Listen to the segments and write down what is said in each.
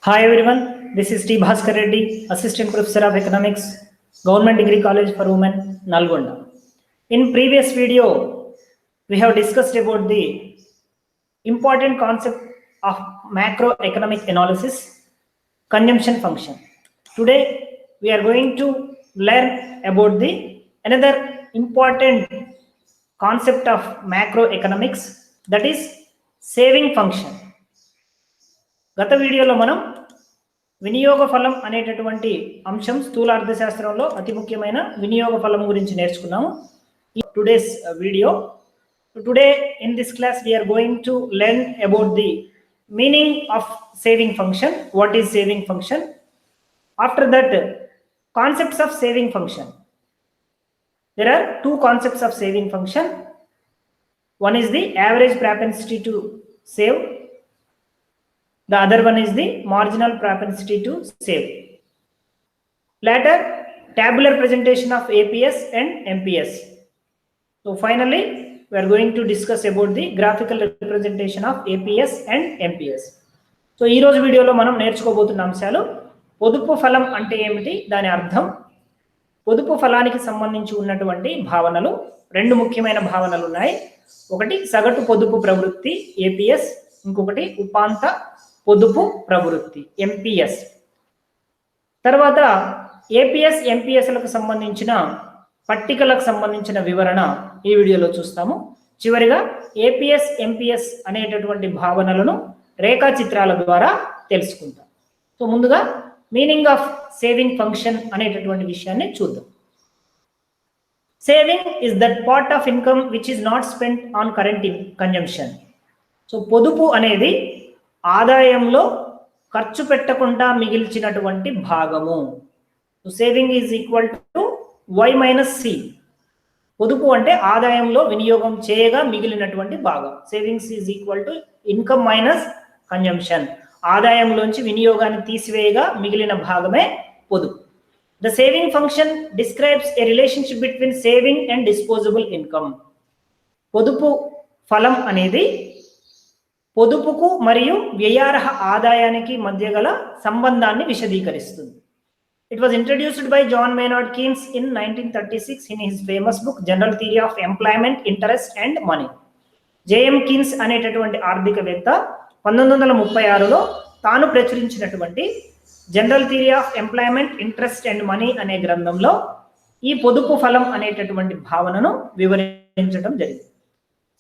Hi everyone, this is T. Bhaskar Reddy, Assistant Professor of Economics, Government Degree College for Women, Nalgonda. In previous video, we have discussed about the important concept of macroeconomic analysis, consumption function. Today, we are going to learn about the another important concept of macroeconomics, that is saving function. గత వీడియోలో మనం వినియోగ ఫలం అనేటటువంటి అంశం స్థూల అర్థశాస్త్రంలో అతి ముఖ్యమైన వినియోగ ఫలం గురించి నేర్చుకున్నాము. Today's video today in this class we are going to learn about the meaning of saving function, what is saving function. After that, concepts of saving function. There are two concepts of saving function. One is the average propensity to save. The other one is the marginal propensity to save. Later, tabular presentation of APS and MPS. So finally, we are going to discuss about the graphical representation of APS and MPS. So ఈ రోజు వీడియోలో మనం నేర్చుకోబోతున్న అంశాలు పొదుపు ఫలం అంటే ఏమిటి, దాని అర్థం, పొదుపు ఫలానికి సంబంధించి ఉన్నటువంటి భావనలు. రెండు ముఖ్యమైన భావనలు ఉన్నాయి. ఒకటి సగటు పొదుపు ప్రవృత్తి APS, ఇంకొకటి ఉపాంత పొదుపు ప్రవృత్తి ఎంపీఎస్. తర్వాత ఏపీఎస్ ఎంపీఎస్లకు సంబంధించిన పట్టికలకు సంబంధించిన వివరణ ఈ వీడియోలో చూస్తాము. చివరిగా ఏపీఎస్ ఎంపీఎస్ అనేటటువంటి భావనలను రేఖాచిత్రాల ద్వారా తెలుసుకుంటాం. సో ముందుగా మీనింగ్ ఆఫ్ సేవింగ్ ఫంక్షన్ అనేటటువంటి విషయాన్ని చూద్దాం. Saving is that part of income which is not spent on current consumption. So పొదుపు అనేది ఆదాయంలో ఖర్చు పెట్టకుండా మిగిల్చినటువంటి భాగము. Saving is equal to Y minus C. పొదుపు అంటే ఆదాయంలో వినియోగం చేయగా మిగిలినటువంటి భాగం. Savings is equal to income minus consumption. ఆదాయంలోంచి వినియోగాన్ని తీసివేయగా మిగిలిన భాగమే పొదుపు. The saving function describes a relationship between saving and disposable income. పొదుపు ఫలం అనేది పొదుపుకు మరియు వ్యయార్హ ఆదాయానికి మధ్య గల సంబంధాన్ని విశదీకరిస్తుంది. It was introduced by John Maynard Keynes in 1936 in his famous book General Theory of Employment, Interest and Money. JM Keynes అనేటటువంటి ఆర్థికవేత్త 1936లో తాను ప్రచురించినటువంటి General Theory of Employment, Interest and Money అనే గ్రంథంలో ఈ పొదుపు ఫలం అనేటటువంటి భావనను వివరించడం జరిగింది.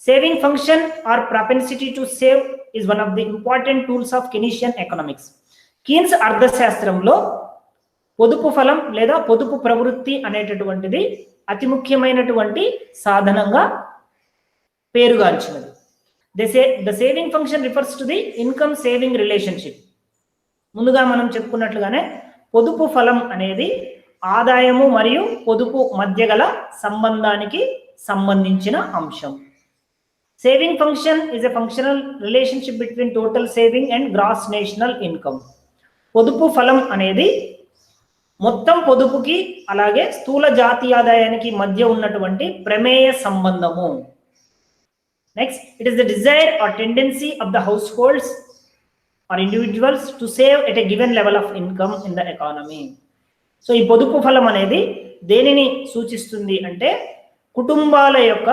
Saving function or propensity to save is one of the important tools of Keynesian economics. Keynes అర్థశాస్త్రంలో పొదుపు ఫలం లేదా పొదుపు ప్రవృత్తి అనేటటువంటిది అతి ముఖ్యమైనటువంటి సాధనంగా పేరుగాంచినది. The saving function refers to the income saving relationship. ముందుగా మనం చెప్పుకున్నట్లుగానే పొదుపు ఫలం అనేది ఆదాయము మరియు పొదుపు మధ్య గల సంబంధానికి సంబంధించిన అంశం. Saving function is a functional relationship between total saving and gross national income. పొదుపు ఫలం అనేది మొత్తం పొదుపుకి అలాగే స్థూల జాతీయ ఆదాయానికి మధ్య ఉన్నటువంటి ప్రమేయ సంబంధము. Next, it is the desire or tendency of the households or individuals to save at a given level of income in the economy. So ఈ పొదుపు ఫలం అనేది దేనిని సూచిస్తుంది అంటే కుటుంబాల యొక్క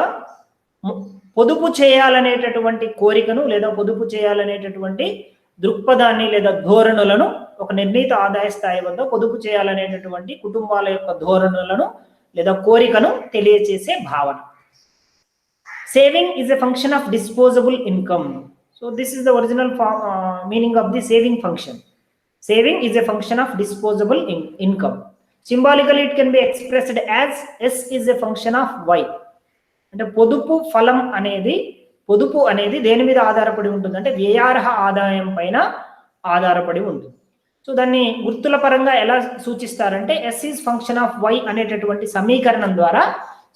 పొదుపు చేయాలనేటటువంటి కోరికను లేదా పొదుపు చేయాలనేటటువంటి దృక్పథాన్ని లేదా ధోరణులను, ఒక నిర్ణీత ఆదాయ స్థాయి వద్ద పొదుపు చేయాలనేటటువంటి కుటుంబాల యొక్క ధోరణులను లేదా కోరికను తెలియచేసే భావన. Saving is a function of disposable income. So this is the original meaning of the saving function. Saving is a function of disposable income. Symbolically it can be expressed as S is a function of Y. అంటే పొదుపు ఫలం అనేది, పొదుపు అనేది దేని మీద ఆధారపడి ఉంటుంది అంటే వ్యయార్హ ఆదాయం పైన ఆధారపడి ఉంటుంది. సో దాన్ని గుర్తుల పరంగా ఎలా సూచిస్తారంటే S is function of Y అనేటటువంటి సమీకరణం ద్వారా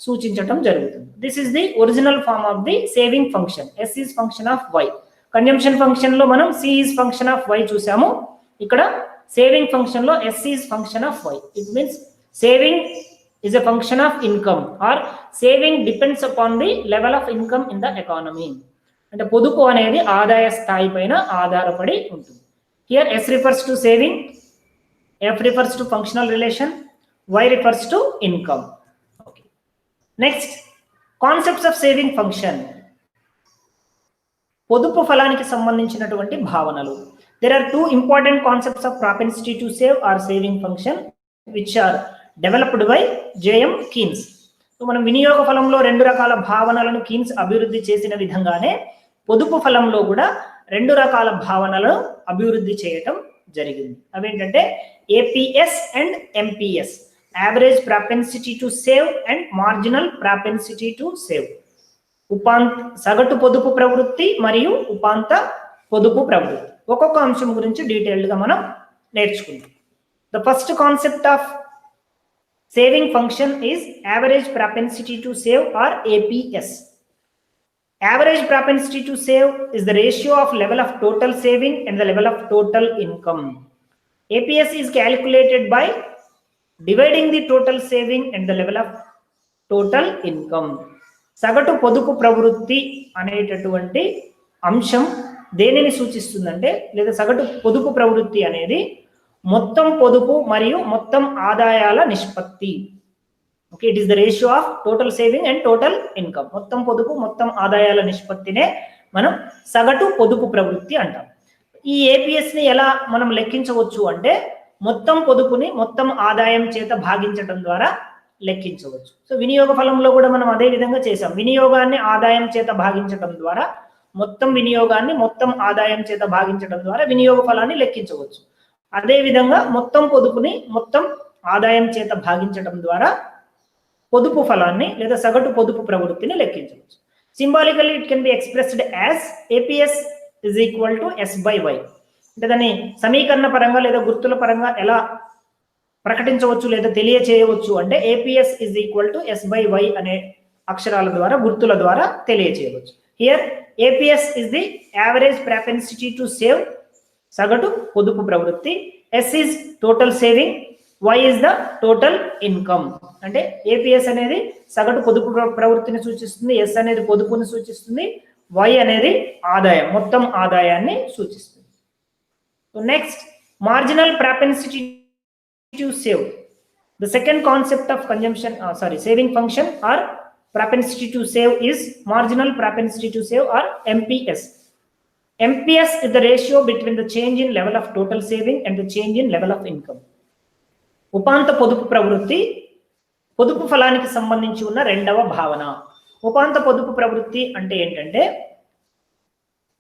సూచించడం జరుగుతుంది. This is the original form of the saving function. S is function of Y. Consumption function లో మనం C is function of Y చూసాము. ఇక్కడ సేవింగ్ ఫంక్షన్ లో S is function of Y. It means saving is a function of income or saving depends upon the level of income in the economy. అంటే పొదుపు అనేది ఆదాయ స్థాయి పైన ఆధారపడి ఉంటుంది. Here S refers to saving, F refers to functional relation, Y refers to income. Okay. Next, concepts of saving function. పొదుపు ఫలానికి సంబంధించినటువంటి భావనలు. There are two important concepts of propensity to save or saving function which are developed by J.M. Keynes. So మనం వినియోగ ఫలంలో రెండు రకాల భావనలను Keynes అభివృద్ధి చేసిన విధంగానే పొదుపు ఫలంలో కూడా రెండు రకాల భావనలను అభివృద్ధి చేయటం జరిగింది. అవేంటంటే APS and MPS, average propensity to save and marginal propensity to save. సగటు పొదుపు ప్రవృత్తి మరియు ఉపాంత పొదుపు ప్రవృత్తి. ఒక్కొక్క అంశం గురించి డీటెయిల్డ్ గా మనం నేర్చుకుందాం. The first concept of saving function is average propensity to save or APS. Average propensity to save is the ratio of level of total saving and the level of total income. APS is calculated by dividing the total saving and the level of total income. సగటు పొదుపు ప్రవృత్తి అనేటటువంటి అంశం దేనిని సూచిస్తుందంటే, లేదా సగటు పొదుపు ప్రవృత్తి అనేది మొత్తం పొదుపు మరియు మొత్తం ఆదాయాల నిష్పత్తి. Okay, it is the ratio of total saving and total income. మొత్తం పొదుపు మొత్తం ఆదాయాల నిష్పత్తినే మనం సగటు పొదుపు ప్రవృత్తి అంటాం. ఈ ఏపీఎస్ ని ఎలా మనం లెక్కించవచ్చు అంటే, మొత్తం పొదుపుని మొత్తం ఆదాయం చేత భాగించడం ద్వారా లెక్కించవచ్చు. సో వినియోగ ఫలంలో కూడా మనం అదే విధంగా చేసాం. వినియోగాన్ని ఆదాయం చేత భాగించడం ద్వారా, మొత్తం వినియోగాన్ని మొత్తం ఆదాయం చేత భాగించడం ద్వారా వినియోగ ఫలాన్ని లెక్కించవచ్చు. అదే విధంగా మొత్తం పొదుపుని మొత్తం ఆదాయం చేత భాగించడం ద్వారా పొదుపు ఫలాన్ని లేదా సగటు పొదుపు ప్రవృత్తిని లెక్కించవచ్చు. Symbolically it can be expressed as APS is equal to S by Y. అంటే దాన్ని సమీకరణ పరంగా లేదా గుర్తుల పరంగా ఎలా ప్రకటించవచ్చు లేదా తెలియచేయవచ్చు అంటే, APS is equal to S by Y అనే అక్షరాల ద్వారా, గుర్తుల ద్వారా తెలియచేయవచ్చు. Here APS is the average propensity to save, సగటు పొదుపు ప్రవృత్తి. S is total saving, Y is the total income. అంటే ఏపీఎస్ అనేది సగటు పొదుపు ప్రవృత్తిని సూచిస్తుంది, ఎస్ అనేది పొదుపుని సూచిస్తుంది, వై అనేది ఆదాయం, మొత్తం ఆదాయాన్ని సూచిస్తుంది. Next, marginal propensity to save. The second concept of saving function or propensity to save is marginal propensity to save or MPS. MPS is the ratio between the change in level of total saving and the change in level of income. ఉపాంత పొదుపు ప్రవృత్తి పొదుపు ఫలానికి సంబంధించి ఉన్న రెండవ భావన. ఉపాంత పొదుపు ప్రవృత్తి అంటే ఏంటంటే,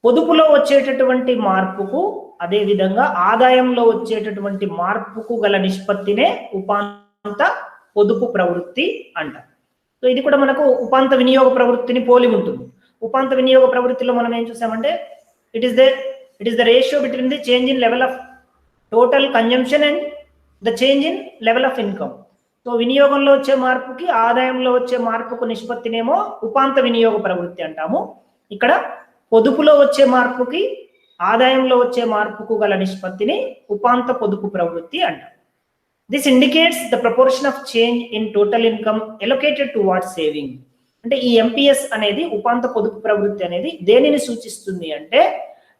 పొదుపులో వచ్చేటటువంటి మార్పుకు అదే విధంగా ఆదాయంలో వచ్చేటటువంటి మార్పుకు గల నిష్పత్తినే ఉపాంత పొదుపు ప్రవృత్తి అంటారు. సో ఇది కూడా మనకు ఉపాంత వినియోగ ప్రవృత్తిని పోలి ఉంటుంది. ఉపాంత వినియోగ ప్రవృత్తిలో మనం ఏం చూసామంటే, it is the ratio between the change in level of total consumption and the change in level of income. So వినియోగంలో వచ్చే మార్పుకి ఆదాయంలో వచ్చే మార్పుకు నిష్పత్తినేమో ఉపాంత వినియోగ ప్రవృత్తి అంటాము. ఇక్కడ పొదుపులో వచ్చే మార్పుకి ఆదాయంలో వచ్చే మార్పుకు గల నిష్పత్తిని ఉపాంత పొదుపు ప్రవృత్తి అంటాం. This indicates the proportion of change in total income allocated towards saving. అంటే ఈ ఎంపీఎస్ అనేది, ఉపాంత పొదుపు ప్రవృత్తి అనేది దేనిని సూచిస్తుంది అంటే,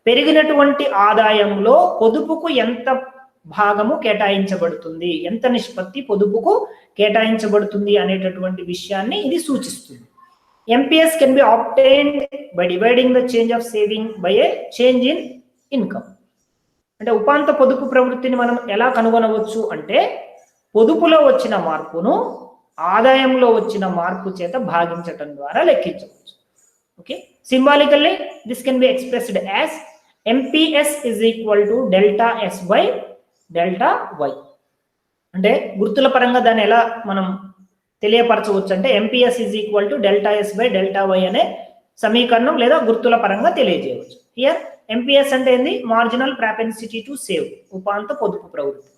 పెరిగినటువంటి ఆదాయంలో పొదుపుకు ఎంత భాగము కేటాయించబడుతుంది, ఎంత నిష్పత్తి పొదుపుకు కేటాయించబడుతుంది అనేటటువంటి విషయాన్ని ఇది సూచిస్తుంది. MPS can be obtained by dividing the change of saving by a change in income. అంటే ఉపాంత పొదుపు ప్రవృత్తిని మనం ఎలా కనుగొనవచ్చు అంటే, పొదుపులో వచ్చిన మార్పును ఆదాయంలో వచ్చిన మార్పు చేత భాగించటం ద్వారా లెక్కించవచ్చు. Okay, symbolically this can be expressed as MPS is equal to delta S by delta Y. అంటే గుర్తుల పరంగా దాన్ని ఎలా మనం తెలియపరచవచ్చు అంటే, MPS is equal to delta S by delta Y అనే సమీకరణం లేదా గుర్తుల పరంగా తెలియజేయవచ్చు. హియర్ ఎంపీఎస్ అంటే ఏంది? మార్జినల్ ప్రాపెన్సిటీ టు సేవ్, ఉపాంత పొదుపు ప్రవృత్తి.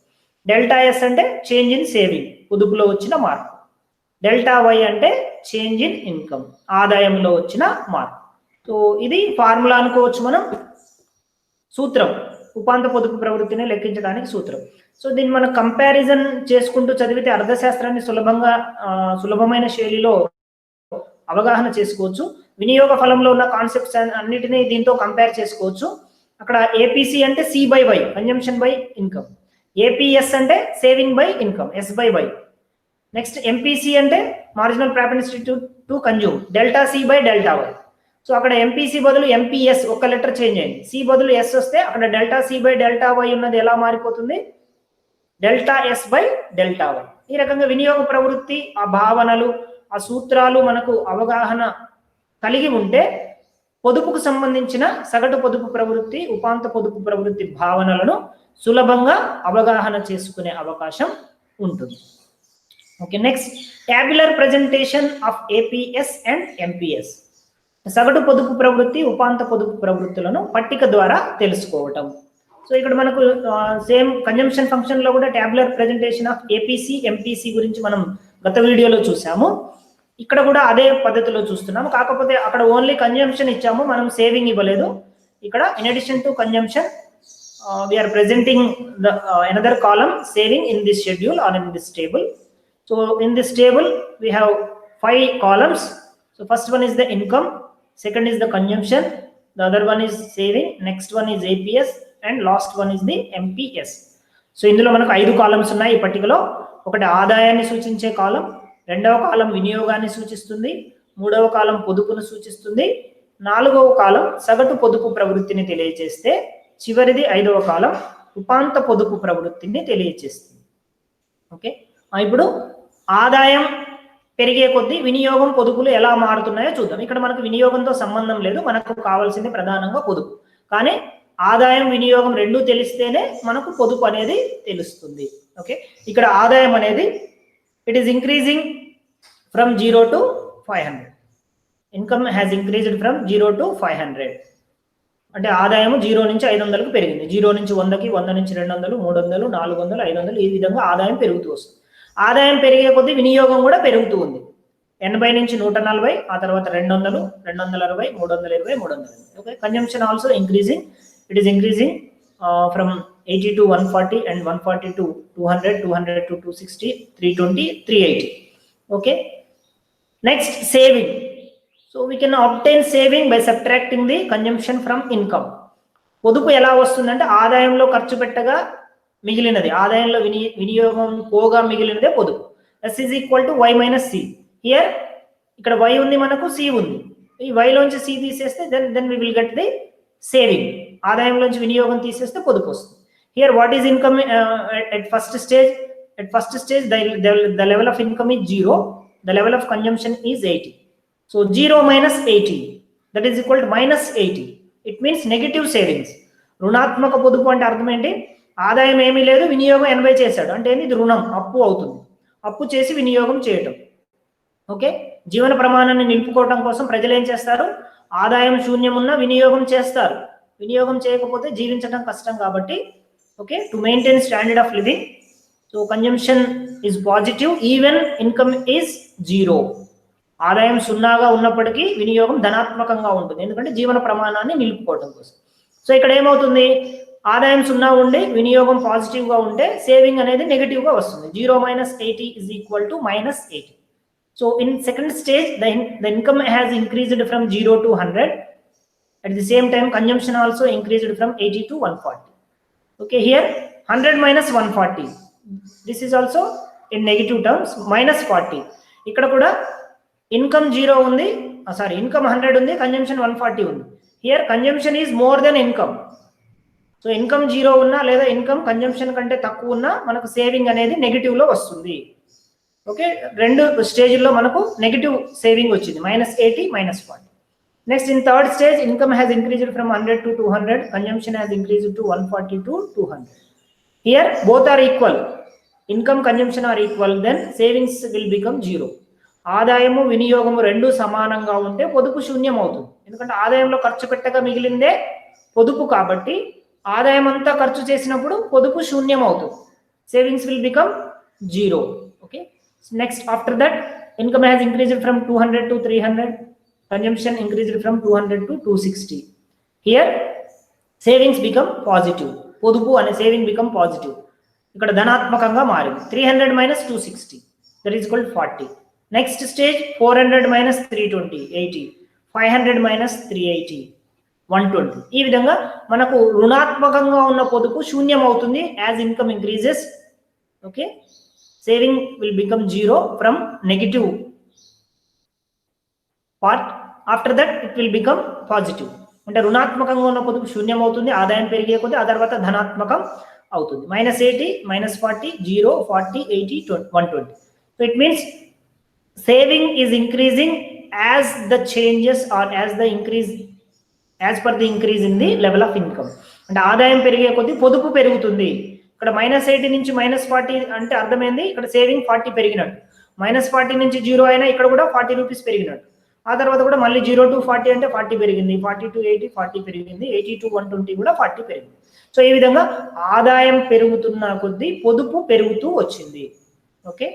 డెల్టా ఎస్ అంటే చేంజ్ ఇన్ సేవింగ్, పొదుపులో వచ్చిన మార్పు. డెల్టా వై అంటే చేంజ్ ఇన్ ఇన్కమ్, ఆదాయంలో వచ్చిన మార్పు. సో ఇది ఫార్ములా అనుకోవచ్చు మనం, సూత్రం, ఉపాంత పొదుపు ప్రవృత్తిని లెక్కించడానికి సూత్రం. సో దీన్ని మనం కంపారిజన్ చేసుకుంటూ చదివితే అర్థశాస్త్రాన్ని సులభమైన శైలిలో అవగాహన చేసుకోవచ్చు. వినియోగ ఫలంలో ఉన్న కాన్సెప్ట్స్ అన్నిటినీ దీంతో కంపేర్ చేసుకోవచ్చు. అక్కడ ఏపీసీ అంటే C by Y, consumption by income. APS అంటే saving by income, S by Y. Next MPC అంటే marginal propensity to consume, delta C by delta Y. So అక్కడ ఎంపీసీ బదులు ఎంపీఎస్ ఒక లెటర్ చేంజ్ అయింది, C బదులు S వస్తే అక్కడ delta C by delta Y ఉన్నది ఎలా మారిపోతుంది, delta S by delta Y. ఈ రకంగా వినియోగ ప్రవృత్తి, ఆ భావనలు, ఆ సూత్రాలు మనకు అవగాహన కలిగి ఉంటే పొదుపుకు సంబంధించిన సగటు పొదుపు ప్రవృత్తి, ఉపాంత పొదుపు ప్రవృత్తి భావనలను సులభంగా అవగాహన చేసుకునే అవకాశం ఉంటుంది. Okay, next tabular presentation of APS and MPS. సగటు పొదుపు ప్రవృత్తి, ఉపాంత పొదుపు ప్రవృత్తులను పట్టిక ద్వారా తెలుసుకోవటం. సో ఇక్కడ మనకు సేమ్ కన్జంప్షన్ ఫంక్షన్ లో కూడా ట్యాబ్యులర్ ప్రెజెంటేషన్ ఆఫ్ ఏపీసీ, ఎంపీసీ గురించి మనం గత వీడియోలో చూసాము. ఇక్కడ కూడా అదే పద్ధతిలో చూస్తున్నాము, కాకపోతే అక్కడ ఓన్లీ కన్జంప్షన్ ఇచ్చాము, మనం సేవింగ్ ఇవ్వలేదు. ఇక్కడ in addition to consumption we are presenting the another column saving in this schedule or in this table. So in this table we have 5 columns. So first one is the income, second is the consumption, the other one is saving, next one is APS, and last one is the MPS. So ఇందులో మనకు 5 columns ఉన్నాయి ఈ పట్టికలో. ఒకటి ఆదాయాన్ని సూచించే కాలం, రెండవ కాలం వినియోగాన్ని సూచిస్తుంది, మూడవ కాలం పొదుపును సూచిస్తుంది, నాలుగవ కాలం సగటు పొదుపు ప్రవృత్తిని తెలియజేస్తే, చివరిది 5వ కాలం ఉపాంత పొదుపు ప్రవృత్తిని తెలియజేస్తుంది. ఓకే, ఇప్పుడు ఆదాయం పెరిగే కొద్దీ వినియోగం, పొదుపులు ఎలా మారుతున్నాయో చూద్దాం. ఇక్కడ మనకు వినియోగంతో సంబంధం లేదు, మనకు కావాల్సింది ప్రధానంగా పొదుపు. కానీ ఆదాయం, వినియోగం రెండూ తెలిస్తేనే మనకు పొదుపు అనేది తెలుస్తుంది. ఓకే, ఇక్కడ ఆదాయం అనేది it is increasing from 0 to 500. Income has increased from 0 to 500. అంటే ఆదాయం 0 నుంచి 500కు పెరిగింది, 0 నుంచి 100కి, 100 నుంచి 200, 300, 400, 500, ఈ విధంగా ఆదాయం పెరుగుతూ వస్తుంది. ఆదాయం పెరిగే కొద్దీ వినియోగం కూడా పెరుగుతూ ఉంది. 80 నుంచి 140, ఆ తర్వాత 200, 260, 320, 320. Okay, consumption also increasing, it is increasing from 80 to 140 and 140 to 200, 200 to 260, 320, 380. Okay, next saving. So we can obtain saving by subtracting the consumption from income. పొదుపు ఎలా వస్తుందంటే ఆదాయంలో ఖర్చు పెట్టగా మిగిలినది, ఆదాయంలో వినియోగం పోగా మిగిలినదే పొదుపు. S is equal to Y minus C. Here ఇక్కడ వై ఉంది, మనకు సి ఉంది. ఈ వైలోంచి సి తీసేస్తే then we will get the saving. ఆదాయంలోంచి వినియోగం తీసేస్తే పొదుపు వస్తుంది. Here what is income at first stage? At first stage the level of income is 0, the level of consumption is 80. So 0 minus 80, that is equal to minus 80. It means negative savings. రుణాత్మక పొదుపు అంటే అర్థం ఏంటి? ఆదాయం ఏమీ లేదు, వినియోగం 80 చేశాడు అంటే ఇది రుణం, అప్పు అవుతుంది. అప్పు చేసి వినియోగం చేయటం. ఓకే, జీవన ప్రమాణాన్ని నిలుపుకోవడం కోసం ప్రజలు ఏం చేస్తారు? ఆదాయం శూన్యం ఉన్న వినియోగం చేస్తారు. వినియోగం చేయకపోతే జీవించడం కష్టం కాబట్టి, okay, to maintain standard of living. So consumption is positive even income is 0. ఆదాయం సున్నాగా ఉన్నప్పటికీ వినియోగం ధనాత్మకంగా ఉంటుంది, ఎందుకంటే జీవన ప్రమాణాన్ని నిలుపుకోవడం కోసం. సో ఇక్కడ ఏమవుతుంది? ఆదాయం సున్నా ఉండి వినియోగం పాజిటివ్గా ఉంటే సేవింగ్ అనేది నెగిటివ్గా వస్తుంది. 0 minus 80 is equal to minus 80. So in second stage the income has increased from 0 to 100. At the same time consumption also increased from 80 to 140. Okay, here 100 minus 140. This is also in negative terms, minus 40. ఇక్కడ కూడా income 0 ఉంది, income 100 ఉంది, consumption 140 ఉంది. Here consumption is more than income. So income 0 ఉన్నా లేదా income consumption కంటే తక్కువ ఉన్నా మనకు సేవింగ్ అనేది నెగిటివ్ లో వస్తుంది. ఓకే, రెండు స్టేజ్లో మనకు నెగిటివ్ సేవింగ్ వచ్చింది, -80, -40. Next in third stage income has increased from 100 to 200, consumption has increased to 140 to 200. Here both are equal, income consumption are equal, then savings will become 0. ఆదాయము వినియోగము రెండు సమానంగా ఉంటే పొదుపు శూన్యం అవుతుంది, ఎందుకంటే ఆదాయంలో ఖర్చు పెట్టగా మిగిలిందే పొదుపు కాబట్టి ఆదాయం అంతా ఖర్చు చేసినప్పుడు పొదుపు శూన్యం అవుతుంది. Savings will become 0. Okay, next after that income has increased from 200 to 300, consumption increased from 200 to 260. Here savings become positive, పొదుపు అనే సేవింగ్ బికమ్ పాజిటివ్, ఇక్కడ ధనాత్మకంగా మారింది. 300 minus 260, that is equal to 40. Next stage 400 minus 320, 80. 500 minus 380, 120. ఈ విధంగా మనకు రుణాత్మకంగా ఉన్న పొదుపు శూన్యం అవుతుంది as income increases. Okay, saving will become zero from negative part, after that it will become positive. అంటే రుణాత్మకంగా ఉన్న పొదుపు శూన్యం అవుతుంది ఆదాయం పెరిగే కొద్దీ, ఆ తర్వాత ధనాత్మకం అవుతుంది. -80, -40, 0, 40, 80, 120. So it means saving is increasing as the changes or as the increase as per the increase in the level of income. అంటే ఆదాయం పెరిగే కొద్దీ పొదుపు పెరుగుతుంది. ఇక్కడ -80 నుంచి -40 అంటే అర్థమైంది, ఇక్కడ సేవింగ్ 40 పెరిగినట్టు. -40 నుంచి 0 అయినా ఇక్కడ కూడా 40 రూపీస్ పెరిగినట్టు. ఆ తర్వాత కూడా మళ్ళీ 0 to 40 అంటే 40 పెరిగింది, 40 to 80 40 పెరిగింది, 80 to 120 కూడా 40 పెరిగింది. సో ఈ విధంగా ఆదాయం పెరుగుతున్న కొద్దీ పొదుపు పెరుగుతూ వచ్చింది. ఓకే,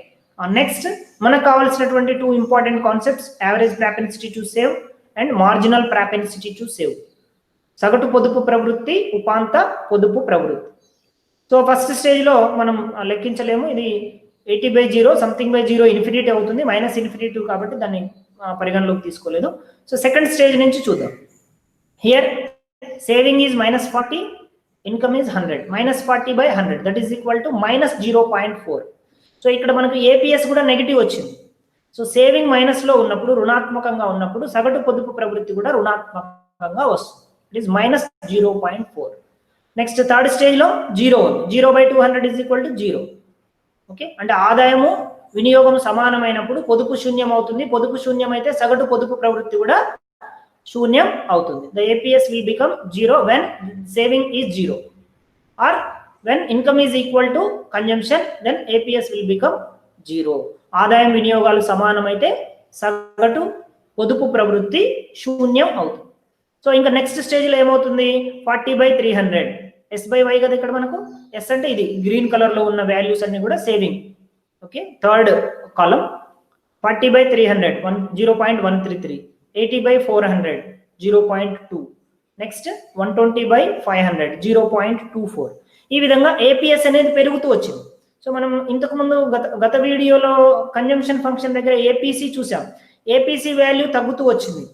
నెక్స్ట్ మనకు కావాల్సినటువంటి 2 important concepts, average propensity to save and marginal propensity to save. సగటు పొదుపు ప్రవృత్తి, ఉపాంత పొదుపు ప్రవృత్తి. సో ఫస్ట్ స్టేజ్లో మనం లెక్కించలేము, ఇది 80/0 సంథింగ్ బై 0 ఇన్ఫినిటీ అవుతుంది, -∞ కాబట్టి దాన్ని పరిగణలోకి తీసుకోలేదు. సో సెకండ్ స్టేజ్ నుంచి చూద్దాం. Here saving is -40, income is 100, -40/100 that is equal to -0.4. So ఇక్కడ మనకు ఏపీఎస్ కూడా నెగిటివ్ వచ్చింది. సో సేవింగ్ మైనస్లో ఉన్నప్పుడు, రుణాత్మకంగా ఉన్నప్పుడు సగటు పొదుపు ప్రవృత్తి కూడా రుణాత్మకంగా వస్తుంది, ఇట్ ఈస్ -0.4. నెక్స్ట్ థర్డ్ స్టేజ్లో 0 ఉంది, 0/200 ఈజ్ ఈక్వల్ టు 0. ఓకే, అంటే ఆదాయము వినియోగం సమానమైనప్పుడు పొదుపు శూన్యం అవుతుంది, పొదుపు శూన్యం అయితే సగటు పొదుపు ప్రవృత్తి కూడా శూన్యం అవుతుంది. The APS will become 0 when saving is 0 or when income is equal to consumption, then APS will become 0. ఆదాయం వినియోగాలు సమానమైతే సగటు పొదుపు ప్రవృత్తి శూన్యం అవుతుంది. సో ఇంకా నెక్స్ట్ స్టేజ్లో ఏమవుతుంది, 40/300 S/Y కదా ఇక్కడ మనకు. ఎస్ అంటే ఇది గ్రీన్ కలర్లో ఉన్న వాల్యూస్ అన్ని కూడా సేవింగ్. ఓకే, థర్డ్ కాలం 40/300 0.133, 80/400 0.2, నెక్స్ట్ 120/500 0.24. ఈ విధంగా ఏపీఎస్ అనేది పెరుగుతూ వచ్చింది. సో మనం ఇంతకు ముందు గత వీడియోలో కన్జంప్షన్ ఫంక్షన్ దగ్గర ఏపీసీ చూసాం, ఏపీసీ వాల్యూ తగ్గుతూ వచ్చింది.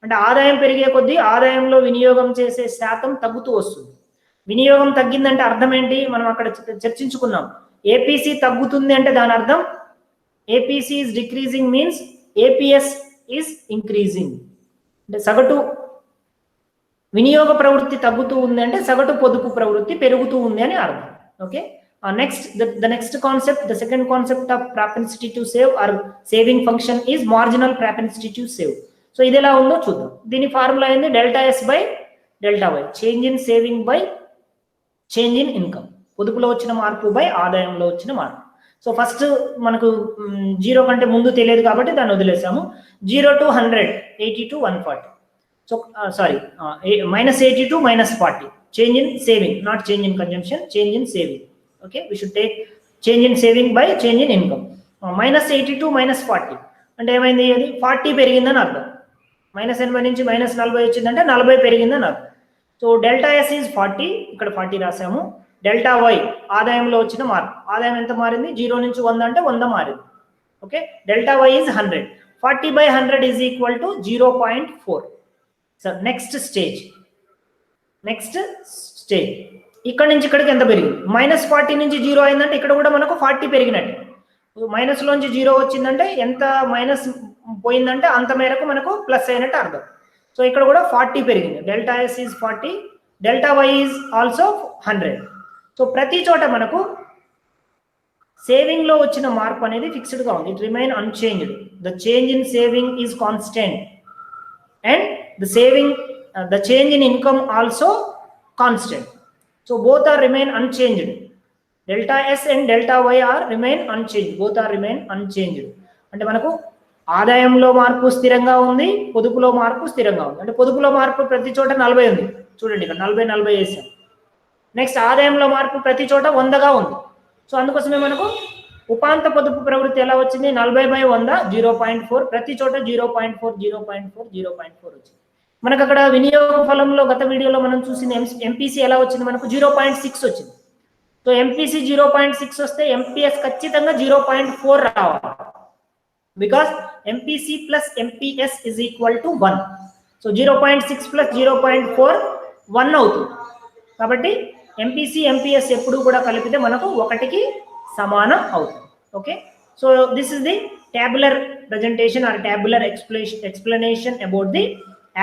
అంటే ఆదాయం పెరిగే కొద్దీ ఆదాయంలో వినియోగం చేసే శాతం తగ్గుతూ వస్తుంది. వినియోగం తగ్గిందంటే అర్థం ఏంటి, మనం అక్కడ చర్చించుకున్నాం. ఏపీసీ తగ్గుతుంది అంటే దాని అర్థం APC is decreasing means APS is increasing. అంటే సగటు వినియోగ ప్రవృత్తి తగ్గుతూ ఉంది అంటే సగటు పొదుపు ప్రవృత్తి పెరుగుతూ ఉంది అని అర్థం. Okay, next the next concept, the second concept of propensity to save or saving function is marginal propensity to save. So ఇది ఎలా ఉందో చూద్దాం. దీని ఫార్ములా ఏంది, ΔS/ΔY, change in saving by change in income. పొదుపులో వచ్చిన మార్పు బై ఆదాయంలో వచ్చిన మార్పు. సో ఫస్ట్ మనకు 0 కంటే ముందు తెలియదు కాబట్టి దాన్ని వదిలేసాము. 0 to 100, 80 to 140. So sorry, -80 to -40, change in saving, not change in consumption, change in saving. Okay, we should take change in saving by change in income. -80 to -40 అంటే ఏమైంది, అది 40 పెరిగిందని అర్థం. -80 నుంచి -40 వచ్చిందంటే 40 పెరిగిందని అర్థం. సో ΔS ఈజ్ 40, ఇక్కడ 40 రాసాము. ΔY ఆదాయంలో వచ్చిన మార్పు, ఆదాయం ఎంత మారింది, 0 నుంచి 100 అంటే 100 మారింది. Okay, ΔY is 100, 40/100 is equal to 0.4. So next stage ఇక్కడ నుంచి ఇక్కడికి ఎంత పెరిగింది, -40 నుంచి 0 అయిందంటే ఇక్కడ కూడా మనకు 40 పెరిగినట్టు. మైనస్లోంచి 0 వచ్చిందంటే ఎంత మైనస్ పోయిందంటే అంత మేరకు మనకు ప్లస్ అయినట్టు అర్థం. సో ఇక్కడ కూడా 40 పెరిగింది, ΔS is 40, ΔY is also 100. So ప్రతి చోట మనకు సేవింగ్ లో వచ్చిన మార్పు అనేది ఫిక్స్డ్ గా ఉంది, it remain unchanged. The change in saving is constant and the change in income also constant. So both are remain unchanged. ΔS and ΔY are remain unchanged, both are remain unchanged. అంటే మనకు ఆదాయంలో మార్పు స్థిరంగా ఉంది, పొదుపులో మార్పు స్థిరంగా ఉంది. అంటే పొదుపులో మార్పు ప్రతి చోట 40 ఉంది, చూడండి ఇక్కడ 40 వేసాం. నెక్స్ట్ ఆదాయంలో మార్పు ప్రతి చోట 100గా ఉంది. సో అందుకోసమే మనకు ఉపాంత పొదుపు ప్రవృత్తి ఎలా వచ్చింది, 40/100 0.4, ప్రతి చోట 0.4 వచ్చింది. మనకు అక్కడ వినియోగ ఫలంలో గత వీడియోలో మనం చూసిన ఎంపీసీ ఎలా వచ్చింది, మనకు 0.6 వచ్చింది. సో ఎంపీసీ 0.6 వస్తే ఎంపీఎస్ ఖచ్చితంగా 0.4 రావాలి, because MPC plus MPS is equal to 1. So 0.6 plus 0.4 1 అవుతుంది. కాబట్టి ఎంపీసీ ఎంపీఎస్ ఎప్పుడు కూడా కలిపితే మనకు 1కి సమానం అవుతుంది. Okay, so this is the tabular presentation or tabular explanation about the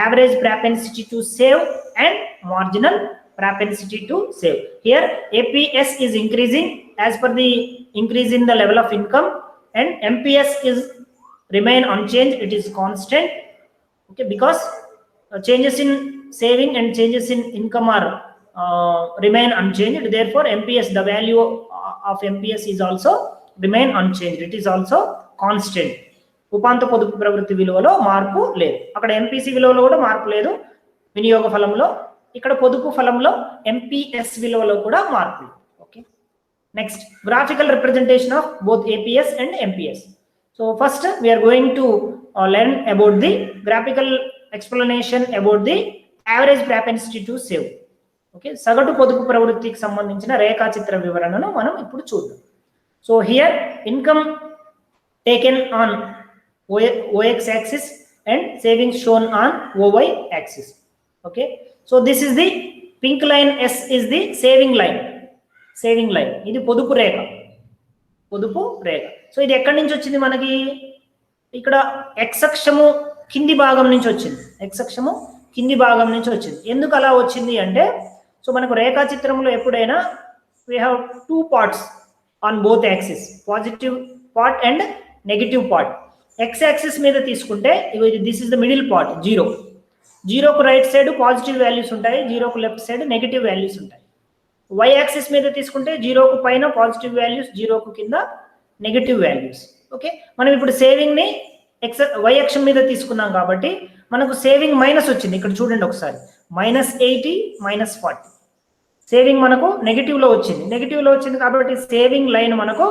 average propensity to save and marginal propensity to save. Here APS is increasing as per the increase in the level of income, and MPS is remain unchanged, it is constant. Okay, because changes in saving and changes in income are remain unchanged, therefore MPS, the value of MPS is also remain unchanged, it is also constant. ఉపాంత పొదుపు ప్రవృత్తి విలువలో మార్పు లేదు. అక్కడ MPC విలువలో కూడా మార్పు లేదు వినియోగ ఫలంలో, ఇక్కడ పొదుపు ఫలంలో ఎంపీఎస్ విలువలో కూడా మార్పు లేదు. Okay, next graphical representation of both APS and MPS. So first we are going to learn about the graphical explanation about the average propensity to save. Okay, సగటు పొదుపు ప్రవృత్తికి సంబంధించిన రేఖాచిత్ర వివరణను మనం ఇప్పుడు చూద్దాం. So here income taken on OX axis and savings shown on OY axis. Okay, so this is the pink line, S is the saving line. ఇది పొదుపు రేఖ. సో ఇది ఎక్కడి నుంచి వచ్చింది మనకి? ఇక్కడ x అక్షము కింది భాగం నుంచి వచ్చింది. ఎందుకు అలా వచ్చింది అంటే, సో మనకు రేఖాచిత్రంలో ఎప్పుడైనా we have two parts on both axis, positive part and negative part. X axis మీద తీసుకుంటే this is the middle part, జీరోకు రైట్ సైడ్ పాజిటివ్ వాల్యూస్ ఉంటాయి, జీరోకు లెఫ్ట్ సైడ్ నెగటివ్ వాల్యూస్ ఉంటాయి. వై యాక్సిస్ మీద తీసుకుంటే జీరోకు పైన పాజిటివ్ వాల్యూస్, జీరోకు కింద నెగటివ్ వాల్యూస్. ఓకే, మనం ఇప్పుడు సేవింగ్ ని వై అక్షం మీద తీసుకున్నాం కాబట్టి మనకు సేవింగ్ మైనస్ వచ్చింది. ఇక్కడ చూడండి ఒకసారి, -80 -40 సేవింగ్ మనకు నెగటివ్ లో వచ్చింది కాబట్టి సేవింగ్ లైన్ మనకు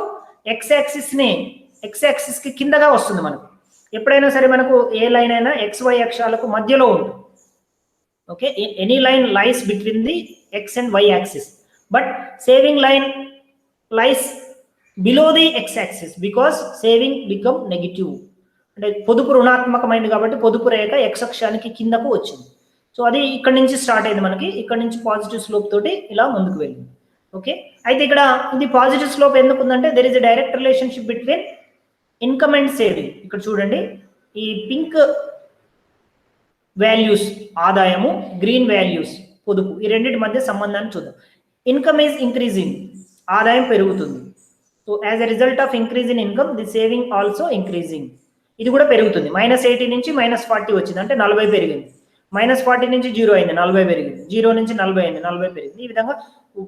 ఎక్స్ యాక్సిస్ కి కిందగా వస్తుంది. మనకు ఎప్పుడైనా సరే మనకు ఏ లైన్ అయినా XY అక్షాలకు మధ్యలో ఉంటుంది. Okay, any line lies between the X and Y axis, but saving line lies below the X axis because saving become negative. అంటే పొదుపు రుణాత్మకమైంది కాబట్టి పొదుపు రేఖ ఎక్స్ అక్షానికి కిందకు వచ్చింది. సో అది ఇక్కడ నుంచి స్టార్ట్ అయింది, మనకి ఇక్కడ నుంచి పాజిటివ్ స్లోప్ తోటి ఇలా ముందుకు వెళ్ళింది. ఓకే, అయితే ఇక్కడ ఇది పాజిటివ్ స్లోప్ ఎందుకు ఉందంటే there is a direct relationship between income and saving. ఇక్కడ చూడండి, ఈ పింక్ వాల్యూస్ ఆదాయము, గ్రీన్ వాల్యూస్ పొదుపు, ఈ రెండింటి మధ్య సంబంధాన్ని చూద్దాం. ఇన్కమ్ ఈజ్ ఇంక్రీజింగ్, ఆదాయం పెరుగుతుంది. So as a result of increase in income the saving also increasing, ఇది కూడా పెరుగుతుంది. -80 నుంచి -40 వచ్చింది అంటే 40 పెరిగింది. -40 నుంచి 0 అయింది, 40 పెరిగింది. 0 నుంచి 40 అయింది, 40 పెరిగింది. ఈ విధంగా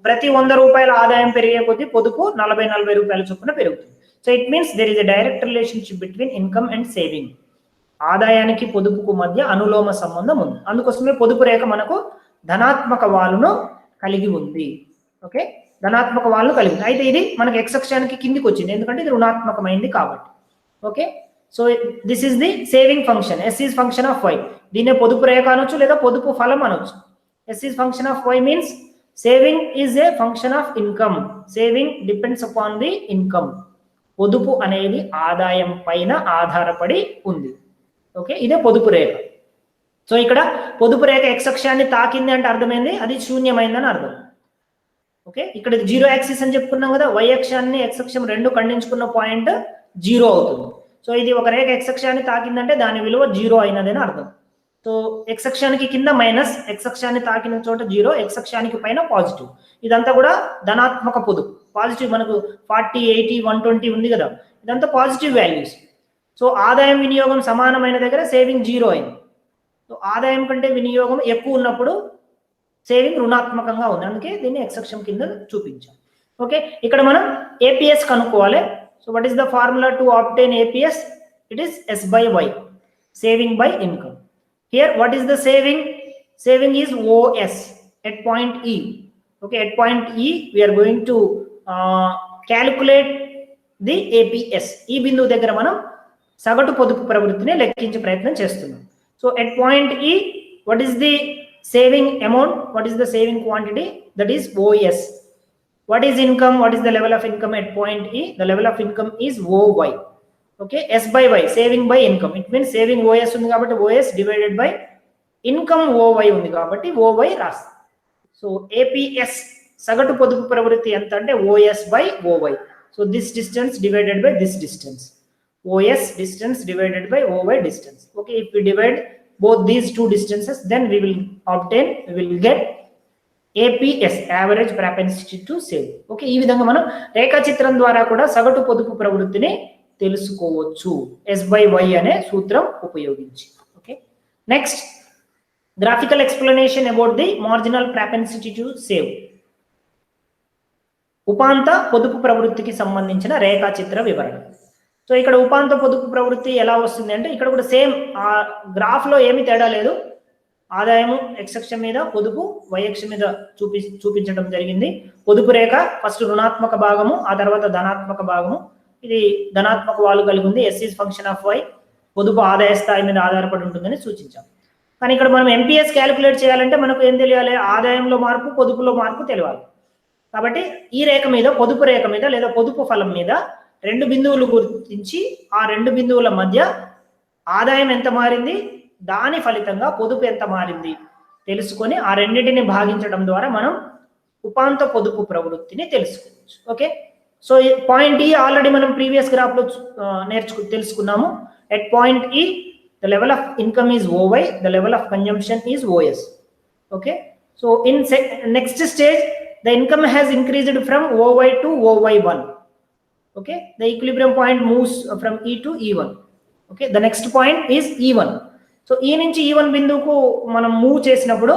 ప్రతి 100 రూపాయల ఆదాయం పెరిగే కొద్దీ పొదుపు 40 రూపాయల చొప్పున పెరుగుతుంది. So it means there is a direct relationship between income and saving. ఆదాయానికి పొదుపుకు మధ్య అనులోమ సంబంధం ఉంది. అందుకోసమే పొదుపు రేఖ మనకు ధనాత్మక వాలును కలిగి ఉంది. ఓకే, ధనాత్మక వాలును కలిగి ఉంది. అయితే ఇది మనకి ఎక్స్ అక్షానికి కిందికి వచ్చింది ఎందుకంటే ఇది రుణాత్మకమైంది కాబట్టి. Okay, so this is the saving function. S is function of Y. దీన్నే పొదుపు రేఖ అనొచ్చు లేదా పొదుపు ఫలం అనొచ్చు. S is function of Y means saving is a function of income. Saving depends upon the income. పొదుపు అనేది ఆదాయం పైన ఆధారపడి ఉంది. ఓకే, ఇదే పొదుపు రేఖ. సో ఇక్కడ పొదుపు రేఖ ఎక్స్ అక్షాన్ని తాకింది అంటే అర్థమైంది అది శూన్యమైందని అర్థం. ఓకే, ఇక్కడ 0 యాక్సిస్ అని చెప్పుకున్నాం కదా, వై అక్షాన్ని ఎక్స్ అక్షం రెండు ఖండించుకున్న పాయింట్ 0 అవుతుంది. సో ఇది ఒక రేఖ ఎక్స్ అక్షాన్ని తాకిందంటే దాని విలువ 0 అయినదని అర్థం. సో ఎక్స్ అక్షానికి కింద మైనస్, ఎక్స్ అక్షాన్ని తాకిన చోట 0, ఎక్స్ అక్షానికి పైన పాజిటివ్. ఇదంతా కూడా ధనాత్మక పొదుపు. పాజిటివ్ మనకు 40, 80, 120 ఉంది కదా, ఇదంతా పాజిటివ్ వాల్యూస్. సో ఆదాయం వినియోగం సమానమైన దగ్గర సేవింగ్ 0 అయింది. సో ఆదాయం కంటే వినియోగం ఎక్కువ ఉన్నప్పుడు సేవింగ్ రుణాత్మకంగా ఉంది, అందుకే దీన్ని ఎక్స్ అక్షం కింద చూపించాం. ఓకే, ఇక్కడ మనం ఏపీఎస్ కనుక్కోవాలి. So what is the formula to obtain APS? It is S/Y, saving by income. Here what is the saving? Saving is OS at point E. Okay, at point E we are going to calculate the APS. ఈ బిందువు దగ్గర మనం సగటు పొదుపు ప్రవృత్తిని లెక్కించే ప్రయత్నం చేస్తున్నాం. So at point E what is the saving amount? What is the saving quantity? That is OS. What is income? What is the level of income at point E? The level of income is OY. Okay, S/Y, saving by income. It means saving OS ఉంది కాబట్టి OS divided by income OY ఉంది కాబట్టి OY రాస్తాం. So APS సగటు పొదుపు ప్రవృత్తి ఎంత అంటే OS by OY. So this distance divided by this distance, OS distance divided by OY distance. Okay, if we divide both these two distances, then we will get APS, average propensity to save. Okay, ఈ విధంగా మనం రేఖాచిత్రం ద్వారా కూడా సగటు పొదుపు ప్రవృత్తిని తెలుసుకోవచ్చు S/Y అనే సూత్రం ఉపయోగించి. Okay, next graphical explanation about the marginal propensity to save. ఉపాంత పొదుపు ప్రవృత్తికి సంబంధించిన రేఖాచిత్ర వివరణ. సో ఇక్కడ ఉపాంత పొదుపు ప్రవృత్తి ఎలా వస్తుంది అంటే ఇక్కడ కూడా సేమ్ ఆ గ్రాఫ్ లో ఏమి తేడా లేదు. ఆదాయము x అక్షం మీద, పొదుపు y అక్షం మీద చూపించడం జరిగింది. పొదుపు రేఖ ఫస్ట్ రుణాత్మక భాగము, ఆ తర్వాత ధనాత్మక భాగము. ఇది ధనాత్మక వాలు కలిగి ఉంది. S is function of y, పొదుపు ఆదాయ స్థాయి మీద ఆధారపడి ఉంటుందని సూచించాం. కానీ ఇక్కడ మనం ఎంపీఎస్ క్యాలిక్యులేట్ చేయాలంటే మనకు ఏం తెలియాలి? ఆదాయంలో మార్పు, పొదుపులో మార్పు తెలియాలి. కాబట్టి ఈ రేఖ మీద, పొదుపు రేఖ మీద లేదా పొదుపు ఫలం మీద రెండు బిందువులు గుర్తించి ఆ రెండు బిందువుల మధ్య ఆదాయం ఎంత మారింది, దాని ఫలితంగా పొదుపు ఎంత మారింది తెలుసుకొని ఆ రెండింటిని భాగించడం ద్వారా మనం ఉపాంత పొదుపు ప్రవృత్తిని తెలుసుకోవచ్చు. ఓకే, సో పాయింట్ ఈ ఆల్రెడీ మనం ప్రీవియస్ గ్రాఫ్ లో తెలుసుకున్నాము. ఎట్ పాయింట్ ఈ the level of income is OY, the level of consumption is OS. Okay, so in next stage the income has increased from OY to OY1. Okay, the equilibrium point moves from E to E1. Okay, the next point is E1. So E నుంచి E1 బిందువుకు మనం move చేసినప్పుడు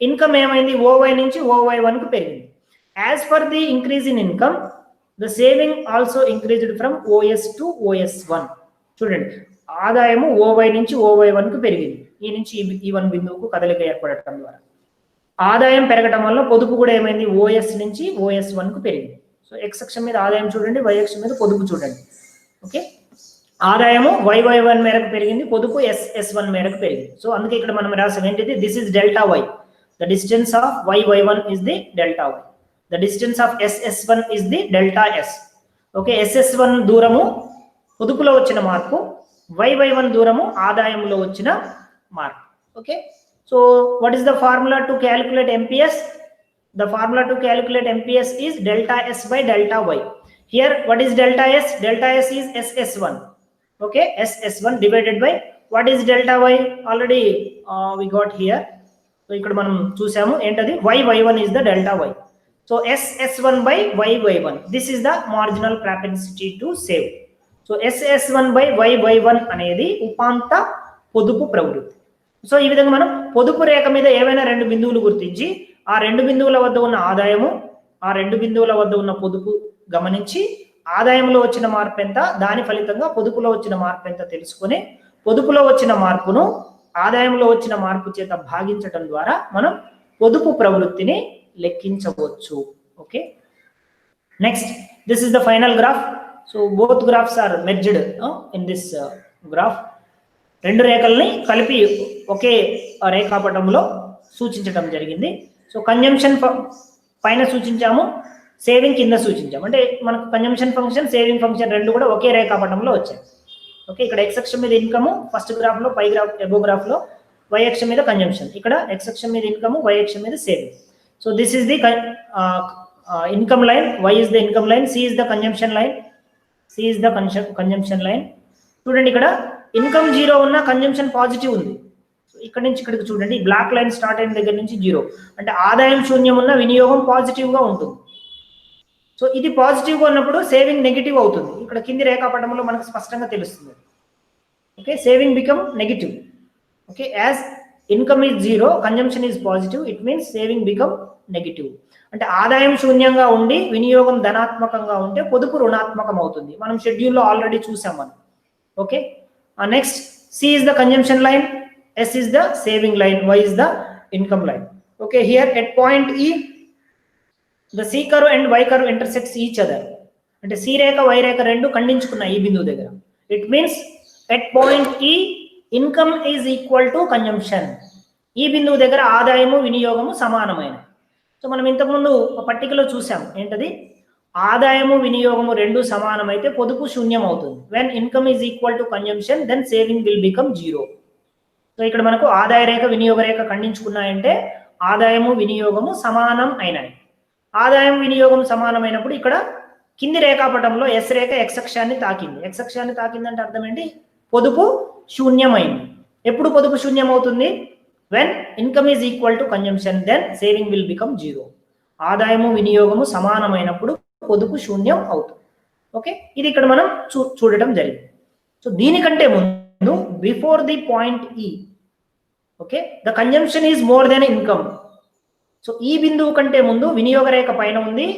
income ఏమైంది? OY నుంచి OY1 కు పెరిగింది. As per the increase in income, the saving also increased from OS to OS1. చూడండి, ఆదాయము ఓవై నుంచి ఓవై1 కు పెరిగింది. ఈ నుంచి ఈ1 బిందువుకు కదలిక ఏర్పడటం ద్వారా ఆదాయం పెరగటం వల్ల పొదుపు కూడా ఏమైంది? ఓఎస్ నుంచి ఓఎస్1 కు పెరిగింది. సో x అక్షం మీద ఆదాయం చూడండి, y అక్షం మీద పొదుపు చూడండి. ఓకే, ఆదాయము y1 మేరకు పెరిగింది, పొదుపు S1 మేరకు పెరిగింది. సో అందుకే ఇక్కడ మనం రాసాం ఏంటిది? This is delta y. The distance of y1 is the delta y. The distance of S1 is the delta s. Okay, SS1 దూరము పొదుపులో వచ్చిన మార్పు, y1 దూరము ఆదాయంలో వచ్చిన మార్పు. Okay, so what is the formula to calculate MPS? The formula to calculate MPS is delta S by delta y. Here what is delta S? Delta S is SS1. Okay, SS1 divided by what is delta y? Already we got here. So ikkada manam chusamu entadi y1 is the delta y. So SS1 by y1. This is the marginal propensity to save. So SS1 by y1 అనేది ఉపాంత పొదుపు ప్రవృత్తి. So ఈ విధంగా మనం పొదుపు రేఖ మీద ఏవైనా రెండు బిందువులు గుర్తించి ఆ రెండు బిందువుల వద్ద ఉన్న ఆదాయము, ఆ రెండు బిందువుల వద్ద ఉన్న పొదుపు గమనించి ఆదాయంలో వచ్చిన మార్పు ఎంత, దాని ఫలితంగా పొదుపులో వచ్చిన మార్పు ఎంత తెలుసుకొని పొదుపులో వచ్చిన మార్పును ఆదాయంలో వచ్చిన మార్పు చేత భాగించడం ద్వారా మనం పొదుపు ప్రవృత్తిని లెక్కించవచ్చు. Okay, next this is the final graph. So both graphs are merged in this graph. రెండు రేఖల్ని కలిపి ఒకే రేఖాపటంలో సూచించడం జరిగింది. సో కన్జంప్షన్ పైన సూచించాము, సేవింగ్ కింద సూచించాము. అంటే మనకు కన్జంప్షన్ ఫంక్షన్, సేవింగ్ ఫంక్షన్ రెండు కూడా ఒకే రేఖాపటంలో వచ్చాయి. ఓకే, ఇక్కడ x అక్షం మీద ఇన్కమ్ ఫస్ట్ గ్రాఫ్ లో, పై గ్రాఫ్ ఎబో గ్రాఫ్ లో y అక్షం మీద కన్జంప్షన్, ఇక్కడ x అక్షం మీద ఇన్కమ్, y అక్షం మీద saving. So this is the income line, y is the income line, c is the consumption line. C is the consumption line. చూడండి, ఇక్కడ ఇన్కమ్ 0 ఉన్న కన్జంప్షన్ పాజిటివ్ ఉంది. సో ఇక్కడ నుంచి ఇక్కడికి చూడండి, బ్లాక్ లైన్ స్టార్ట్ అయిన దగ్గర నుంచి 0 అంటే ఆదాయం శూన్యం ఉన్న వినియోగం పాజిటివ్ గా ఉంటుంది. సో ఇది పాజిటివ్ గా ఉన్నప్పుడు సేవింగ్ నెగిటివ్ అవుతుంది. ఇక్కడ కింది రేఖాపటంలో మనకు స్పష్టంగా తెలుస్తుంది. Okay, saving become negative. Okay, as income is 0, consumption is positive, it means saving become negative. అంటే ఆదాయం శూన్యంగా ఉండి వినియోగం ధనాత్మకంగా ఉంటే పొదుపు రుణాత్మకం అవుతుంది. మనం షెడ్యూల్లో ఆల్రెడీ చూసాం మనం. Okay, next C is the consumption line, S is the saving line, Y is the income line. Okay, here at point E the C curve and Y curve intersects each other. అంటే C రేఖ Y రేఖ రెండు ఖండించుకున్నాయి ఈ బిందువు దగ్గర. It means at point E income is equal to consumption. ఈ బిందువు దగ్గర ఆదాయము వినియోగము సమానమైన. సో మనం ఇంతకుముందు పట్టికలో చూసాం ఏంటది? ఆదాయము వినియోగము రెండు సమానమైతే పొదుపు శూన్యం అవుతుంది. When income is equal to consumption, then saving will become 0. So ఇక్కడ మనకు ఆదాయ రేఖ వినియోగ రేఖ ఖండించుకున్నాయంటే ఆదాయము వినియోగము సమానం అయినాయి. ఆదాయం వినియోగం సమానమైనప్పుడు ఇక్కడ కింది రేఖాపటంలో ఎస్ రేఖ ఎక్స్ అక్షాన్ని తాకింది. ఎక్స్ అక్షాన్ని తాకిందంటే అర్థం ఏంటి? పొదుపు శూన్యమైంది. ఎప్పుడు పొదుపు శూన్యం అవుతుంది? When income is equal to consumption, then saving will become zero. ఆదాయము వినియోగము సమానమైనప్పుడు పొదుపు శూన్యం అవుతుంది. ఓకే, ఇది ఇక్కడ మనం చూడటం జరిగింది. సో దీనికంటే ముందు before the point E, okay, the consumption is more than income. So ఈ బిందువు కంటే ముందు వినియోగ రేఖ పైన ఉంది,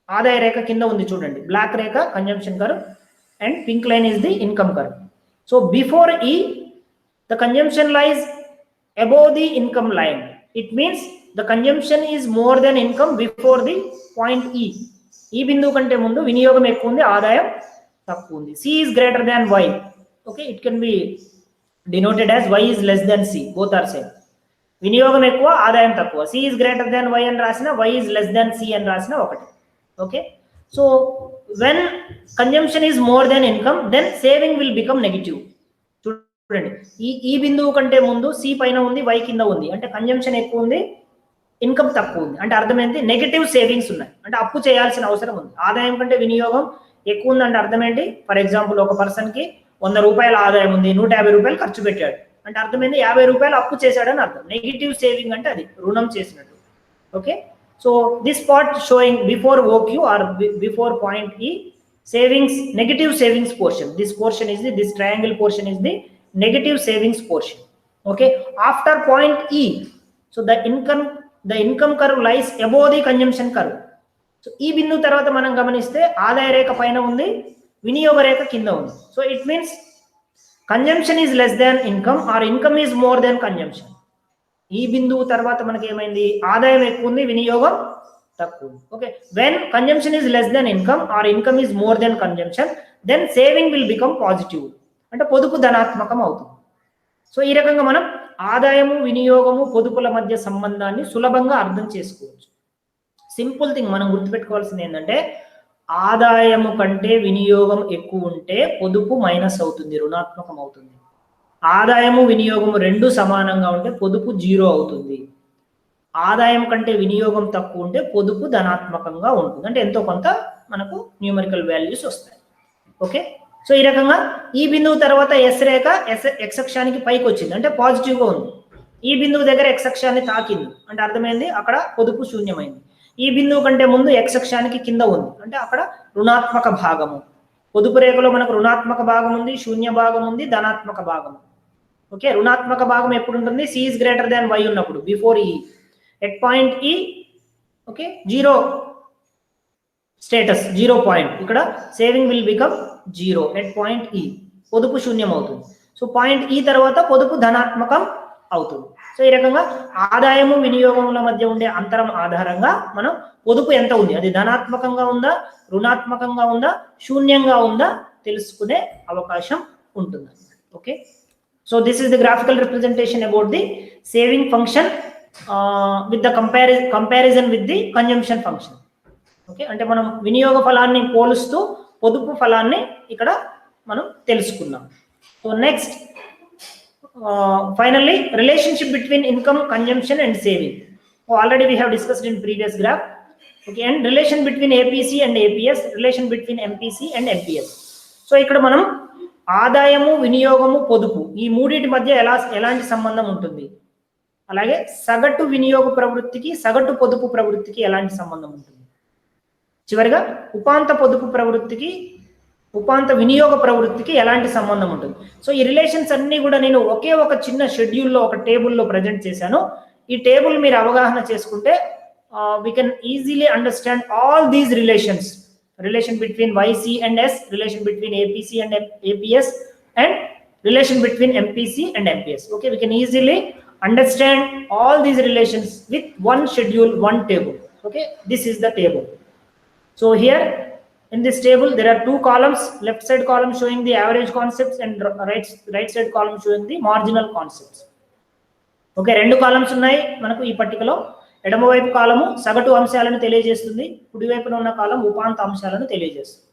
ఆదాయ రేఖ కింద ఉంది. చూడండి, బ్లాక్ రేఖ consumption curve and pink line is the income curve. So before E the consumption lies above the income line. It means the consumption is more than income before the point E. ఈ బిందువు కంటే ముందు వినియోగం ఎక్కువ ఉంది, ఆదాయం తక్కువ ఉంది. C is greater than Y. Okay, it can be denoted as Y is less than C. Both are same. వినియోగం ఎక్కువ, ఆదాయం తక్కువ. C is greater than Y అని రాసిన, Y is less than C అని రాసిన ఒకటి. Okay, so when consumption is more than income, then saving will become negative. చూడండి, ఈ బిందువు కంటే ముందు సి పైన ఉంది, వై కింద ఉంది, అంటే కన్జంప్షన్ ఎక్కువ ఉంది, ఇన్కమ్ తక్కువ ఉంది. అంటే అర్థం ఏంటి? నెగటివ్ సేవింగ్స్ ఉన్నాయి, అంటే అప్పు చేయాల్సిన అవసరం ఉంది. ఆదాయం కంటే వినియోగం ఎక్కువ ఉంది అంటే అర్థం ఏంటి? ఫర్ ఎగ్జాంపుల్, ఒక పర్సన్ కి 100 రూపాయల ఆదాయం ఉంది, 150 రూపాయలు ఖర్చు పెట్టాడు అంటే అర్థం ఏంటి? 50 రూపాయలు అప్పు చేశాడని అర్థం. నెగిటివ్ సేవింగ్ అంటే అది రుణం చేసినట్టు. Okay, so this part showing before OQ or before point E savings, negative savings portion. This portion is the, this triangle portion is the negative savings portion. Okay, after point E, so the income curve lies above the consumption curve. So ఈ బిందువు తర్వాత మనం గమనిస్తే ఆదాయ రేఖ పైన ఉంది, వినియోగ రేఖ కింద ఉంది. So it means consumption is less than income or income is more than consumption. ఈ బిందువు తర్వాత మనకి ఏమైంది? ఆదాయం ఎక్కువ ఉంది, వినియోగం తక్కువ ఉంది. Okay, when consumption is less than income or income is more than consumption, then saving will become positive. అంటే పొదుపు ధనాత్మకం అవుతుంది. సో ఈ రకంగా మనం ఆదాయము వినియోగము పొదుపుల మధ్య సంబంధాన్ని సులభంగా అర్థం చేసుకోవచ్చు. సింపుల్ థింగ్ మనం గుర్తుపెట్టుకోవాల్సింది ఏంటంటే, ఆదాయము కంటే వినియోగం ఎక్కువ ఉంటే పొదుపు మైనస్ అవుతుంది, రుణాత్మకం అవుతుంది. ఆదాయము వినియోగము రెండు సమానంగా ఉంటే పొదుపు జీరో అవుతుంది. ఆదాయం కంటే వినియోగం తక్కువ ఉంటే పొదుపు ధనాత్మకంగా ఉంటుంది, అంటే ఎంతో కొంత మనకు న్యూమరికల్ వాల్యూస్ వస్తాయి. ఓకే, సో ఈ రకంగా ఈ బిందువు తర్వాత ఎస్ రేఖ ఎక్స్ అక్షానికి పైకి వచ్చింది, అంటే పాజిటివ్ గా ఉంది. ఈ బిందువు దగ్గర ఎక్స్ అక్షాన్ని తాకింది అంటే అర్థమైంది, అక్కడ పొదుపు శూన్యమైంది. ఈ బిందువు కంటే ముందు ఎక్స్ అక్షానికి కింద ఉంది, అంటే అక్కడ రుణాత్మక భాగము. పొదుపు రేఖలో మనకు రుణాత్మక భాగం ఉంది, శూన్య భాగం ఉంది, ధనాత్మక భాగం. ఓకే, రుణాత్మక భాగం ఎప్పుడు ఉంటుంది? C is greater than Y ఉన్నప్పుడు, before E. At point E, okay, zero status, 0 point. ఇక్కడ saving will become zero at point E. పొదుపు శూన్యం అవుతుంది. సో పాయింట్ ఈ తర్వాత పొదుపు ధనాత్మకం అవుతుంది. సో ఈ రకంగా ఆదాయము వినియోగముల మధ్య ఉండే అంతరం ఆధారంగా మనం పొదుపు ఎంత ఉంది, అది ధనాత్మకంగా ఉందా, రుణాత్మకంగా ఉందా, శూన్యంగా ఉందా తెలుసుకునే అవకాశం ఉంటుంది. Okay, so this is the graphical representation about the saving function with the comparison with the consumption function. Okay, అంటే మనం వినియోగ ఫలాన్ని పోలుస్తూ పొదుపు ఫలాన్ని ఇక్కడ మనం తెలుసుకున్నాం. So next, finally, relationship between income, consumption and saving. Already we have discussed in previous graph. Okay, and relation between APC and APS, relation between MPC and MPS. So ఇక్కడ మనం ఆదాయము వినియోగము పొదుపు ఈ మూడింటి మధ్య ఎలాంటి సంబంధం ఉంటుంది, అలాగే సగటు వినియోగ ప్రవృత్తికి సగటు పొదుపు ప్రవృత్తికి ఎలాంటి సంబంధం ఉంటుంది, చివరిగా ఉపాంత పొదుపు ప్రవృత్తికి ఉపాంత వినియోగ ప్రవృత్తికి ఎలాంటి సంబంధం ఉంటుంది. సో ఈ రిలేషన్స్ అన్ని కూడా నేను ఒకే ఒక చిన్న షెడ్యూల్లో, ఒక టేబుల్లో ప్రజెంట్ చేశాను. ఈ టేబుల్ మీరు అవగాహన చేసుకుంటే we can easily understand all these relations, relation between YC and S, relation between APC and APS, and relation between MPC and MPS. Okay, we can easily understand all these relations with one schedule, one table. Okay, this is the table. So here in this table there are two columns, left side column showing the average concepts and right side column showing the marginal concepts. Okay, రెండు columns ఉన్నాయి మనకు ఈ పట్టికలో. ఎడమ వైపు కాలము సగటు అంశాలను తెలియజేస్తుంది, కుడి వైపున ఉన్న కాలం ఉపాంత అంశాలను తెలియజేస్తుంది.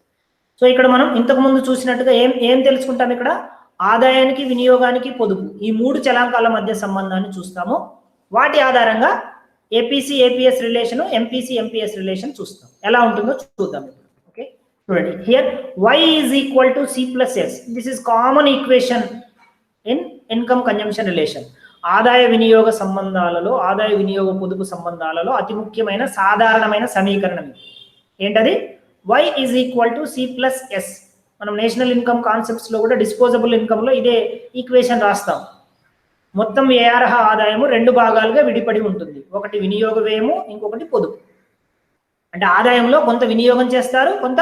సో ఇక్కడ మనం ఇంతకు ముందు చూసినట్టుగా ఏం తెలుసుకుంటాం, ఇక్కడ ఆదాయానికి, వినియోగానికి, పొదుపు ఈ 3 చలాంకాల మధ్య సంబంధాన్ని చూస్తాము. వాటి ఆధారంగా APC APS relation, MPC MPS relation చూస్తాం. ఎలా ఉంటుందో చూద్దాం. ఓకే, చూడండి. Here y is equal to C plus S. This is common equation in income consumption relation. ఆదాయ వినియోగ సంబంధాలలో, ఆదాయ వినియోగ పొదుపు సంబంధాలలో అతి ముఖ్యమైన సాధారణమైన సమీకరణం ఏంటది? y is equal to C plus S. మనం నేషనల్ ఇన్కమ్ కాన్సెప్ట్స్ లో కూడా డిస్పోజబుల్ ఇన్కమ్ లో ఇదే ఈక్వేషన్ రాస్తాం. మొత్తం వ్యయార్హ ఆదాయము 2 భాగాలుగా విడిపడి ఉంటుంది. ఒకటి వినియోగ వ్యయము, ఇంకొకటి పొదుపు. అంటే ఆదాయంలో కొంత వినియోగం చేస్తారు, కొంత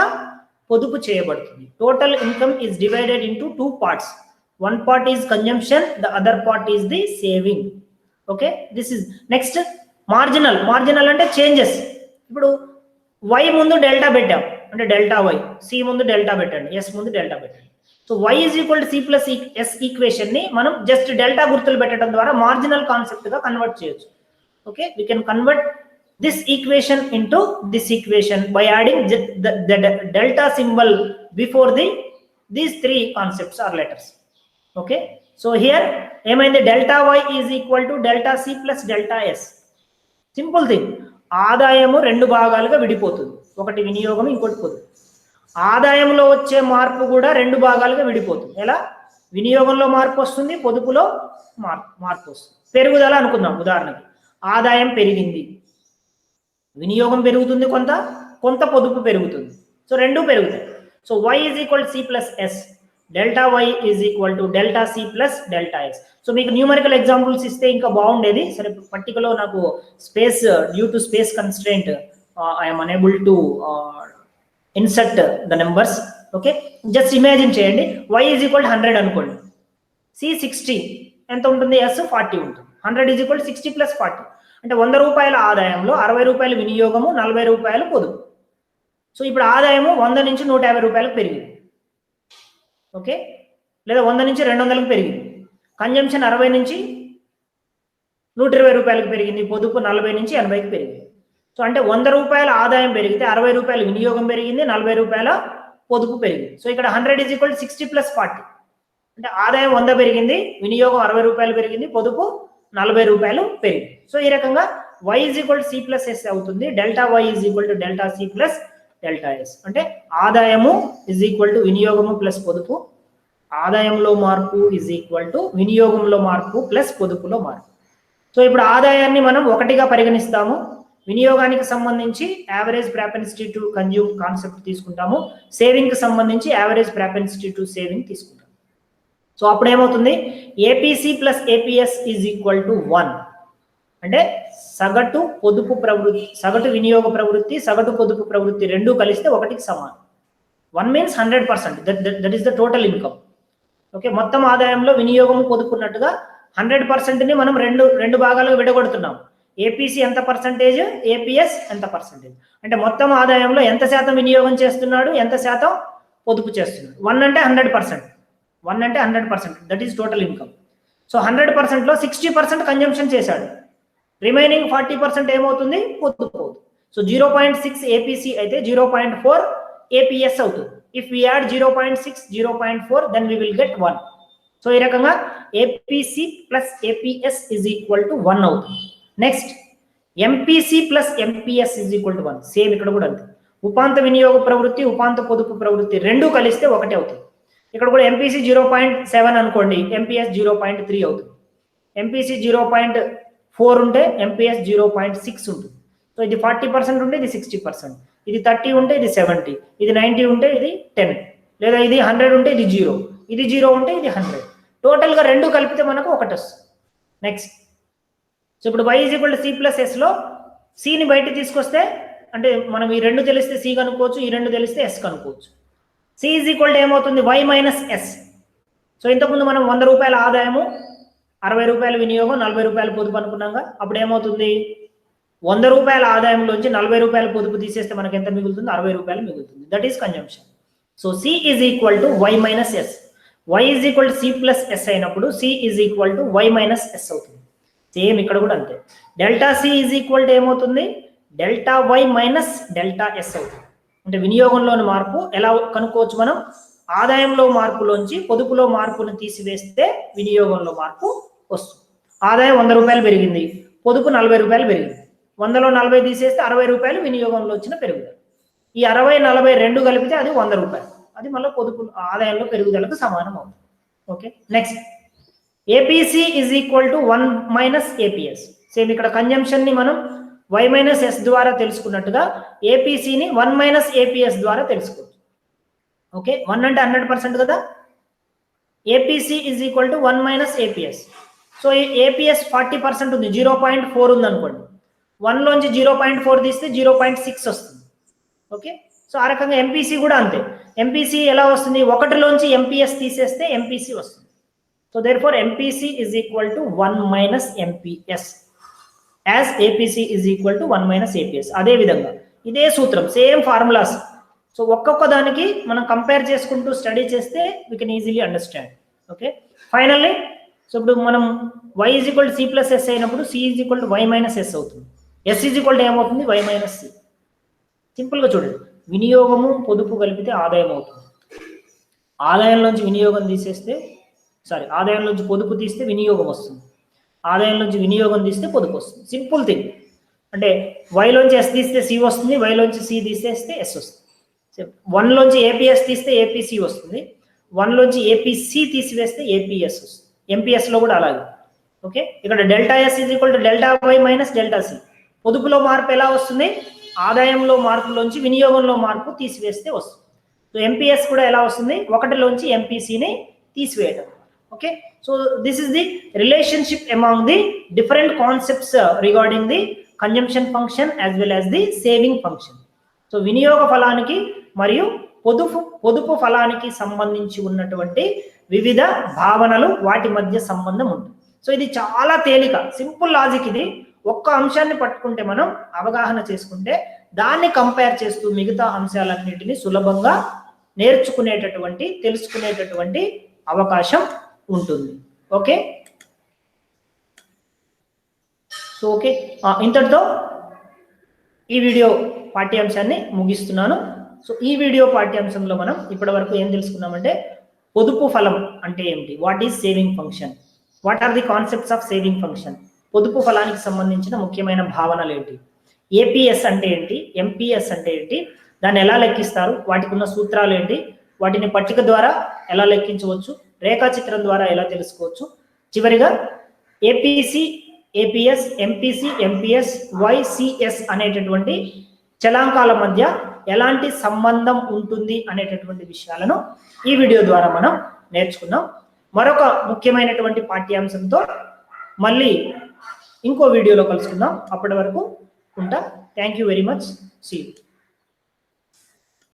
పొదుపు చేయబడుతుంది. Total income is divided into 2 parts. One part is consumption, the other part is the saving. Okay, this is next marginal. Marginal అంటే చేంజెస్. ఇప్పుడు y ముందు డెల్టా పెట్టాం అంటే డెల్టా y, c ముందు డెల్టా పెట్టండి, s ముందు డెల్టా పెట్టండి. So y is equal to C plus S equation ని మనం జస్ట్ డెల్టా గుర్తులు పెట్టడం ద్వారా మార్జినల్ కాన్సెప్ట్ గా కన్వర్ట్ చేయొచ్చు. Okay, we can convert this equation into this equation by adding the delta symbol before these 3 concepts or letters. Okay, so here ఏమైంది? delta y is equal to delta c plus delta s. Simple thing. ఆదాయము 2 భాగాలుగా విడిపోతుంది. ఒకటి వినియోగం, ఇంకోటి పొదుపు. ఆదాయంలో వచ్చే మార్పు కూడా 2 భాగాలుగా విడిపోతుంది. ఎలా? వినియోగంలో మార్పు వస్తుంది, పొదుపులో మార్పు వస్తుంది. పెరుగుదల అనుకుందాం ఉదాహరణకి. ఆదాయం పెరిగింది, వినియోగం పెరుగుతుంది, కొంత పొదుపు పెరుగుతుంది. సో 2 పెరుగుతాయి. So y is equal C plus S, delta y is equal to delta C plus delta S. So మీకు న్యూమరికల్ ఎగ్జాంపుల్స్ ఇస్తే ఇంకా బాగుండేది. సరే, పట్టికలో నాకు space, due to space constraint I'm unable to insert the numbers. Okay, just imagine చేయండి. y is equal 100 అనుకోండి, c 60 ఎంత ఉంటుంది? s 40 ఉంటుంది. 100 ఈజ్ ఈక్వల్ 60 ప్లస్ 40 అంటే 100 రూపాయల ఆదాయంలో 60 రూపాయలు వినియోగము, 40 రూపాయలు పొదుపు. సో ఇప్పుడు ఆదాయము 100 నుంచి 150 రూపాయలకు పెరిగింది. ఓకే, లేదా 100 నుంచి 200లకు పెరిగింది. కన్జంప్షన్ 60 నుంచి 120 రూపాయలకు పెరిగింది, పొదుపు 40 నుంచి 80కి పెరిగింది. సో అంటే 100 రూపాయల ఆదాయం పెరిగితే 60 రూపాయల వినియోగం పెరిగింది, 40 రూపాయల పొదుపు పెరిగింది. సో ఇక్కడ 100 ఈజ్ ఈక్వల్ 60 ప్లస్ 40 అంటే ఆదాయం 100 పెరిగింది, వినియోగం 60 రూపాయలు పెరిగింది, పొదుపు 40 రూపాయలు పెరిగింది. సో ఈ రకంగా y is equal to C plus S అవుతుంది. Delta y is equal to delta C plus delta S. అంటే ఆదాయము ఈజ్ ఈక్వల్ టు వినియోగము ప్లస్ పొదుపు, ఆదాయంలో మార్పు ఈజ్ ఈక్వల్ టు వినియోగంలో మార్పు ప్లస్ పొదుపులో మార్పు. సో ఇప్పుడు ఆదాయాన్ని మనం ఒకటిగా పరిగణిస్తాము, వినియోగానికి సంబంధించి average propensity to consume concept తీసుకుంటాము, సేవింగ్ కి సంబంధించి యావరేజ్ ప్రాపెన్సిటీ టు సేవింగ్ తీసుకుంటాము. సో అప్పుడు ఏమవుతుంది? APC plus APS is equal to 1. అంటే సగటు పొదుపు ప్రవృత్తి, సగటు వినియోగ ప్రవృత్తి, సగటు పొదుపు ప్రవృత్తి 2 కలిస్తే 1కి సమానం. 1 means 100%. That is the total income. Okay, మొత్తం ఆదాయంలో వినియోగం పొదుపున్నట్టుగా 100%ని మనం రెండు భాగాలుగా విడగొడుతున్నాం. ఏపీసీ ఎంత పర్సంటేజ్, ఏపీఎస్ ఎంత పర్సంటేజ్. అంటే మొత్తం ఆదాయంలో ఎంత శాతం వినియోగం చేస్తున్నాడు, ఎంత శాతం పొదుపు చేస్తున్నాడు. 1 అంటే 100%, 1 అంటే 100%, that is total income. So 100%లో 60% కన్జంప్షన్ చేశాడు, రిమైనింగ్ 40% ఏమవుతుంది? పొదుపు. సో 0.6 ఏపీసీ అయితే 0.4 ఏపీఎస్ అవుతుంది. If we add 0.6, 0.4 then we will get 1. So ఈ రకంగా APC plus APS is equal to 1 అవుతుంది. Next MPC plus MPS is equal to 1. Same ఇక్కడ కూడా అంతే. ఉపాంత వినియోగ ప్రవృత్తి, ఉపాంత పొదుపు ప్రవృత్తి 2 కలిస్తే 1 అవుతుంది. ఇక్కడ కూడా ఎంపీసీ 0.7 అనుకోండి, ఎంపీఎస్ 0.3 అవుతుంది. ఎంపీసీ 0.4 ఉంటే ఎంపీఎస్ 0.6 ఉంటుంది. సో ఇది 40% ఉంటే ఇది 60%, ఇది 30 ఉంటే ఇది 70, ఇది 90 ఉంటే ఇది 10, లేదా ఇది 100 ఉంటే ఇది 0, ఇది 0 ఉంటే ఇది 100. టోటల్గా 2 కలిపితే మనకు 1 వస్తుంది. నెక్స్ట్, సో ఇప్పుడు y is equal to C plus ఎస్లో సిని బయట తీసుకొస్తే, అంటే మనం ఈ 2 తెలిస్తే సి కనుక్కోవచ్చు, ఈ 2 తెలిస్తే ఎస్ కనుక్కోవచ్చు. సి ఈజ్ ఈక్వల్ టు ఏమవుతుంది? y minus yes. సో ఇంతకుముందు మనం 100 రూపాయల ఆదాయము, 60 రూపాయల వినియోగం, 40 రూపాయల పొదుపు అనుకున్నాగా. అప్పుడు ఏమవుతుంది? 100 రూపాయల ఆదాయంలోంచి 40 రూపాయల పొదుపు తీసేస్తే మనకి ఎంత మిగులుతుంది? 60 రూపాయలు మిగులుతుంది. That is consumption. So C is equal to y minus S. y is equal to C plus S అయినప్పుడు C is equal to y minus S అవుతుంది. సేమ్ ఇక్కడ కూడా అంతే. Delta C is equal to ఏమవుతుంది? Delta y minus delta S అవుతుంది. అంటే వినియోగంలోని మార్పు ఎలా కనుక్కోవచ్చు మనం? ఆదాయంలో మార్పులోంచి పొదుపులో మార్పును తీసివేస్తే వినియోగంలో మార్పు వస్తుంది. ఆదాయం 100 రూపాయలు పెరిగింది, పొదుపు 40 రూపాయలు పెరిగింది. 100లో 40 తీసేస్తే 60 రూపాయలు వినియోగంలో వచ్చిన పెరుగుదల. ఈ 60, 40 రెండు కలిపితే అది 100 రూపాయలు. అది మళ్ళీ పొదుపు ఆదాయంలో పెరుగుదలకు సమానం అవుతుంది. Okay, next APC is equal to 1 minus APS. Same ఇక్కడ కన్జంప్షన్ ని మనం y మైనస్ ఎస్ ద్వారా తెలుసుకున్నట్టుగా ఏపీసీని 1 మైనస్ ఏపీఎస్ ద్వారా తెలుసుకోవచ్చు. ఓకే, 1 అంటే 100% కదా. APC is equal to 1 minus APS. So APS 40% ఉంది, 0.4 ఉంది అనుకోండి. 1 లోంచి 0.4 తీస్తే 0.6 వస్తుంది. ఓకే, సో ఆ రకంగా ఎంపీసీ కూడా అంతే. ఎంపీసీ ఎలా వస్తుంది? 1 లోంచి ఎంపీఎస్ తీసేస్తే ఎంపీసీ వస్తుంది. So therefore MPC is equal to 1 minus MPS as APC is equal to 1 minus APS. అదే విధంగా ఇదే సూత్రం, సేమ్ ఫార్ములాస్. సో ఒక్కొక్క దానికి మనం కంపేర్ చేసుకుంటూ స్టడీ చేస్తే we can easily understand. Okay, finally so ఇప్పుడు మనం y is equal to C plus S అయినప్పుడు C is equal to Y minus S అవుతుంది. ఎస్ ఈజ్ ఈక్వల్ టు ఏమవుతుంది? Y minus C. సింపుల్గా చూడండి, వినియోగము పొదుపు కలిపితే ఆదాయం అవుతుంది. ఆదాయంలోంచి వినియోగం తీసేస్తే ఆదాయంలోంచి పొదుపు తీస్తే వినియోగం వస్తుంది. ఆదాయంలోంచి వినియోగం తీస్తే పొదుపు వస్తుంది. Simple thing. అంటే వైలోంచి ఎస్ తీస్తే సి వస్తుంది, వైలోంచి సి తీసేస్తే ఎస్ వస్తుంది. 1 లోంచి ఏపీఎస్ తీస్తే ఏపీసీ వస్తుంది, 1 లోంచి ఏపీసీ తీసివేస్తే ఏపీఎస్ వస్తుంది. ఎంపీఎస్లో కూడా అలాగే. ఓకే, ఇక్కడ delta S is equal to delta Y minus delta C. పొదుపులో మార్పు ఎలా వస్తుంది? ఆదాయంలో మార్పులోంచి వినియోగంలో మార్పు తీసివేస్తే వస్తుంది. సో ఎంపీఎస్ కూడా ఎలా వస్తుంది? 1 లోంచి ఎంపీసీని తీసివేయడం. Okay, so this is the relationship among the different concepts regarding the consumption function as well as the saving function. So వినియోగ ఫలానికి మరియు పొదుపు ఫలానికి సంబంధించి ఉన్నటువంటి వివిధ భావనలు, వాటి మధ్య సంబంధం ఉంటుంది. సో ఇది చాలా తేలిక, సింపుల్ లాజిక్. ఇది ఒక్క అంశాన్ని పట్టుకుంటే మనం అవగాహన చేసుకుంటే దాన్ని కంపేర్ చేస్తూ మిగతా అంశాలన్నిటినీ సులభంగా నేర్చుకునేటటువంటి, తెలుసుకునేటటువంటి అవకాశం ఉంటుంది. ఓకే, సో ఓకే, ఇంతటితో ఈ వీడియో పాఠ్యాంశాన్ని ముగిస్తున్నాను. సో ఈ వీడియో పాఠ్యాంశంలో మనం ఇప్పటి వరకు ఏం తెలుసుకున్నామంటే పొదుపు ఫలం అంటే ఏమిటి, what is saving function, what are the concepts of saving function, పొదుపు ఫలానికి సంబంధించిన ముఖ్యమైన భావనలు ఏంటి, ఏపీఎస్ అంటే ఏంటి, ఎంపీఎస్ అంటే ఏంటి, దాన్ని ఎలా లెక్కిస్తారు, వాటికి ఉన్న సూత్రాలు ఏంటి, వాటిని పట్టిక ద్వారా ఎలా లెక్కించవచ్చు, రేఖాచిత్రం ద్వారా ఎలా తెలుసుకోవచ్చు, చివరిగా ఏపీసీ, ఏపీఎస్, ఎంపీసీ, ఎంపీఎస్, వైసిఎస్ అనేటటువంటి చలాంకాల మధ్య ఎలాంటి సంబంధం ఉంటుంది అనేటటువంటి విషయాలను ఈ వీడియో ద్వారా మనం నేర్చుకున్నాం. మరొక ముఖ్యమైనటువంటి పాఠ్యాంశంతో మళ్ళీ ఇంకో వీడియోలో కలుసుకుందాం. అప్పటి వరకు ఉంటా. Thank you very much. See you.